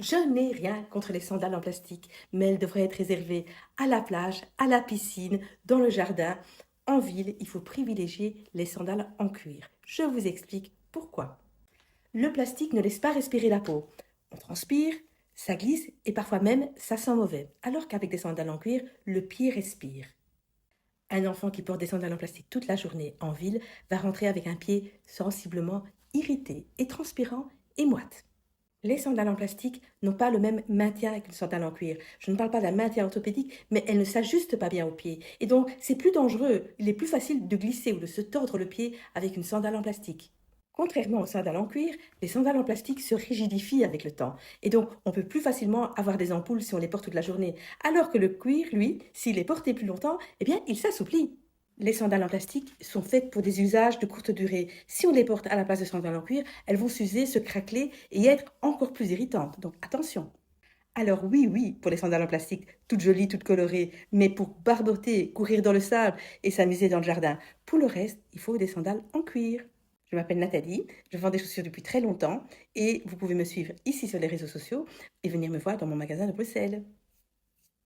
Je n'ai rien contre les sandales en plastique, mais elles devraient être réservées à la plage, à la piscine, dans le jardin. En ville, il faut privilégier les sandales en cuir. Je vous explique pourquoi. Le plastique ne laisse pas respirer la peau. On transpire, ça glisse et parfois même ça sent mauvais. Alors qu'avec des sandales en cuir, le pied respire. Un enfant qui porte des sandales en plastique toute la journée en ville va rentrer avec un pied sensiblement irrité et transpirant et moite. Les sandales en plastique n'ont pas le même maintien qu'une sandale en cuir. Je ne parle pas d'un maintien orthopédique, mais elles ne s'ajustent pas bien au pied. Et donc, c'est plus dangereux. Il est plus facile de glisser ou de se tordre le pied avec une sandale en plastique. Contrairement aux sandales en cuir, les sandales en plastique se rigidifient avec le temps. Et donc, on peut plus facilement avoir des ampoules si on les porte toute la journée. Alors que le cuir, lui, s'il est porté plus longtemps, eh bien, il s'assouplit. Les sandales en plastique sont faites pour des usages de courte durée. Si on les porte à la place de sandales en cuir, elles vont s'user, se craqueler et être encore plus irritantes. Donc attention. Alors oui, oui, pour les sandales en plastique, toutes jolies, toutes colorées, mais pour barboter, courir dans le sable et s'amuser dans le jardin. Pour le reste, il faut des sandales en cuir. Je m'appelle Nathalie, je vends des chaussures depuis très longtemps et vous pouvez me suivre ici sur les réseaux sociaux et venir me voir dans mon magasin de Bruxelles.